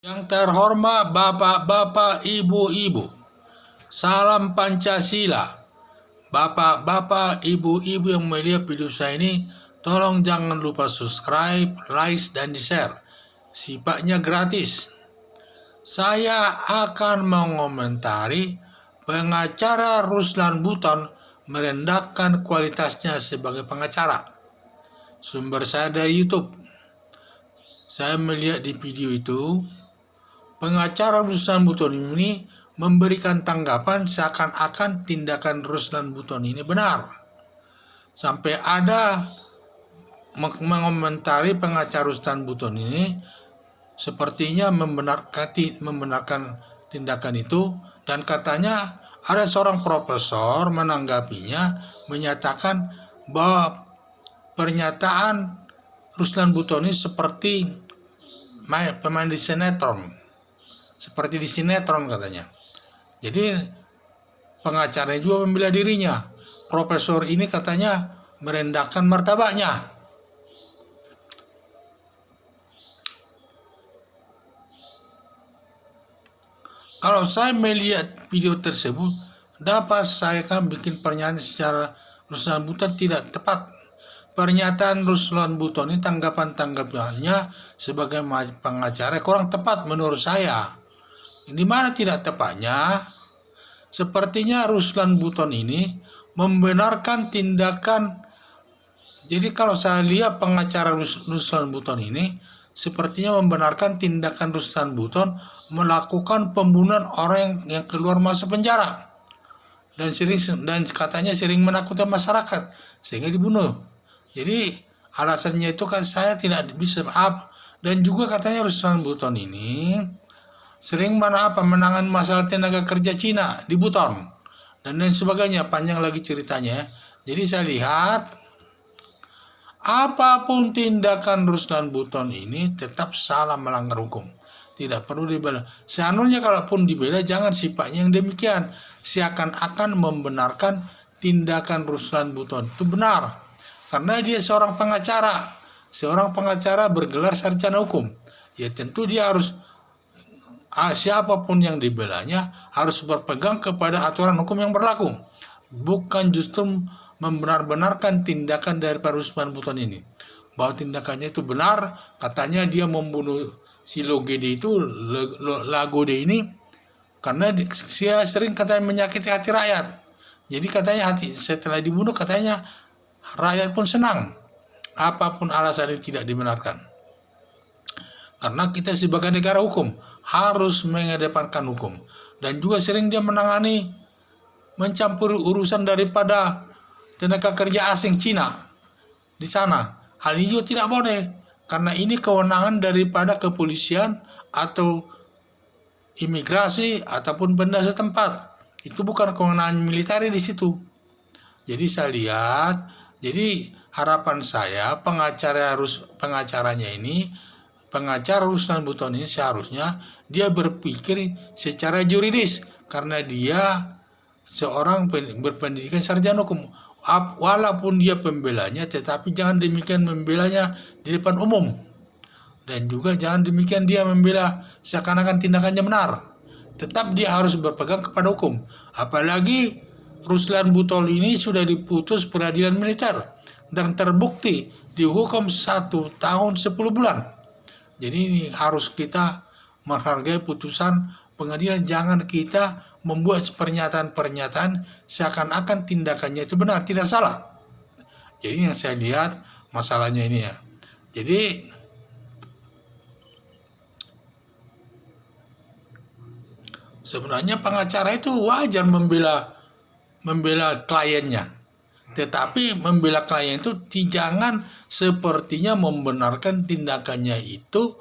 Yang terhormat bapak-bapak, ibu-ibu, salam Pancasila. Bapak-bapak, ibu-ibu yang melihat video saya ini, tolong jangan lupa subscribe, like, dan di-share. Sifatnya gratis. Saya akan mengomentari pengacara Ruslan Buton merendahkan kualitasnya sebagai pengacara. Sumber saya dari YouTube. Saya melihat di video itu, pengacara Ruslan Buton ini memberikan tanggapan seakan-akan tindakan Ruslan Buton ini benar. Sampai ada mengomentari pengacara Ruslan Buton ini sepertinya membenarkan tindakan itu, dan katanya ada seorang profesor menanggapinya menyatakan bahwa pernyataan Ruslan Buton ini seperti pemain di sinetron. Seperti di sinetron katanya. Jadi pengacaranya juga membela dirinya. Profesor ini katanya merendahkan martabatnya. Kalau saya melihat video tersebut, dapat saya kan bikin pernyataan secara Ruslan Buton tidak tepat. Pernyataan Ruslan Buton ini tanggapan-tanggapannya sebagai pengacara kurang tepat menurut saya. Di mana tidak tepatnya? Sepertinya Ruslan Buton ini membenarkan tindakan. Jadi kalau saya lihat pengacara Ruslan Buton ini sepertinya membenarkan tindakan Ruslan Buton melakukan pembunuhan orang yang keluar masuk penjara dan katanya sering menakutkan masyarakat sehingga dibunuh. Jadi alasannya itu kan saya tidak bisa maaf, dan juga katanya Ruslan Buton ini sering menangani masalah tenaga kerja Cina di Buton dan lain sebagainya, panjang lagi ceritanya. Jadi saya lihat apapun tindakan Ruslan Buton ini tetap salah, melanggar hukum, tidak perlu dibela. Seandainya kalaupun dibela, jangan sifatnya yang demikian, seakan-akan membenarkan tindakan Ruslan Buton itu benar, karena dia seorang pengacara bergelar sarjana hukum. Ya tentu dia harus, siapapun yang dibelanya harus berpegang kepada aturan hukum yang berlaku, bukan justru membenar-benarkan tindakan dari Pak Ruslan Buton ini, bahwa tindakannya itu benar. Katanya dia membunuh si Logede itu, Lagode ini, karena dia sering katanya menyakiti hati rakyat. Jadi katanya setelah dibunuh katanya rakyat pun senang. Apapun alasan itu tidak dibenarkan, karena kita sebagai negara hukum harus mengedepankan hukum. Dan juga sering dia mencampuri urusan daripada tenaga kerja asing Cina di sana. Hal ini juga tidak boleh, karena ini kewenangan daripada kepolisian atau imigrasi ataupun benda setempat. Itu bukan kewenangan militer di situ. Jadi saya lihat, jadi harapan saya pengacaranya ini, pengacara Ruslan Buton ini seharusnya dia berpikir secara juridis, karena dia seorang berpendidikan sarjana hukum. Walaupun dia pembelanya, tetapi jangan demikian membelanya di depan umum, dan juga jangan demikian dia membela seakan-akan tindakannya benar. Tetap dia harus berpegang kepada hukum. Apalagi Ruslan Buton ini sudah diputus peradilan militer dan terbukti dihukum 1 tahun 10 bulan. Jadi ini harus kita menghargai putusan pengadilan. Jangan kita membuat pernyataan-pernyataan seakan-akan tindakannya itu benar, tidak salah. Jadi yang saya lihat masalahnya ini ya. Jadi sebenarnya pengacara itu wajar membela kliennya, tetapi membela klien itu jangan sepertinya membenarkan tindakannya itu,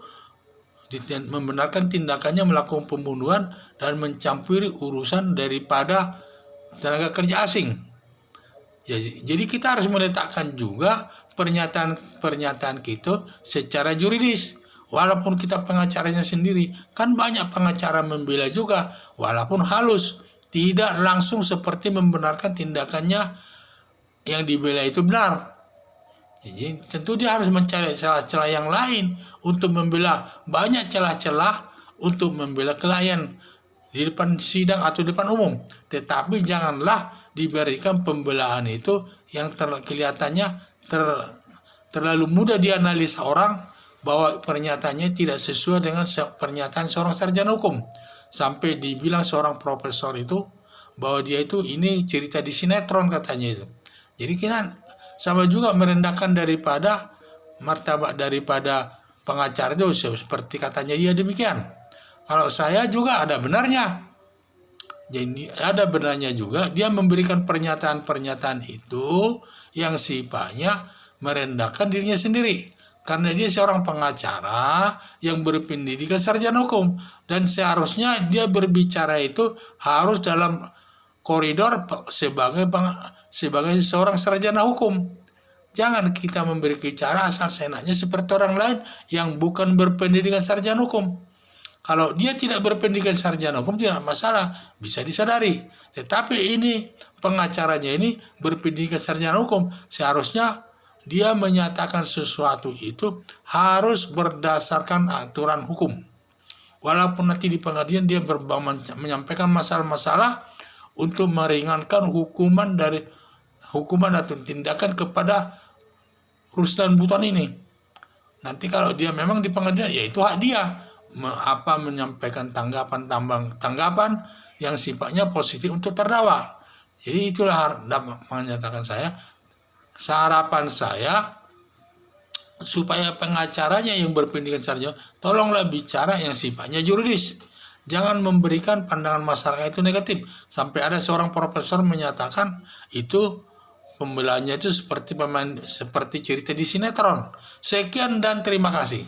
membenarkan tindakannya melakukan pembunuhan dan mencampuri urusan daripada tenaga kerja asing. Ya, jadi kita harus meletakkan juga pernyataan kita secara juridis. Walaupun kita pengacaranya sendiri, kan banyak pengacara membela juga, walaupun halus, tidak langsung seperti membenarkan tindakannya yang dibela itu benar. Jadi tentu dia harus mencari celah-celah yang lain untuk membela. Banyak celah-celah untuk membela klien di depan sidang atau di depan umum. Tetapi janganlah diberikan pembelaan itu yang kelihatannya terlalu mudah dianalisa orang, bahwa pernyataannya tidak sesuai dengan pernyataan seorang sarjana hukum. Sampai dibilang seorang profesor itu bahwa dia itu ini cerita di sinetron katanya itu. Jadi kita sama juga merendahkan daripada martabat daripada pengacara itu, seperti katanya dia demikian. Kalau saya juga ada benarnya. Jadi ada benarnya juga dia memberikan pernyataan-pernyataan itu yang sifatnya merendahkan dirinya sendiri. Karena dia seorang pengacara yang berpendidikan sarjana hukum. Dan seharusnya dia berbicara itu harus dalam koridor sebagai seorang sarjana hukum. Jangan kita memberi bicara asal seenaknya seperti orang lain yang bukan berpendidikan sarjana hukum. Kalau dia tidak berpendidikan sarjana hukum tidak masalah, bisa disadari. Tetapi ini pengacaranya ini berpendidikan sarjana hukum, seharusnya dia menyatakan sesuatu itu harus berdasarkan aturan hukum. Walaupun nanti di pengadilan dia menyampaikan masalah-masalah untuk meringankan hukuman atau tindakan kepada Ruslan Buton ini. Nanti kalau dia memang di pengadilan, ya itu hak dia menyampaikan tanggapan yang sifatnya positif untuk terdakwa. Jadi itulah menyatakan harapan saya supaya pengacaranya yang berpendidikan sarjana, tolonglah bicara yang sifatnya juridis. Jangan memberikan pandangan masyarakat itu negatif. Sampai ada seorang profesor menyatakan itu pembelaannya itu seperti cerita di sinetron. Sekian dan terima kasih.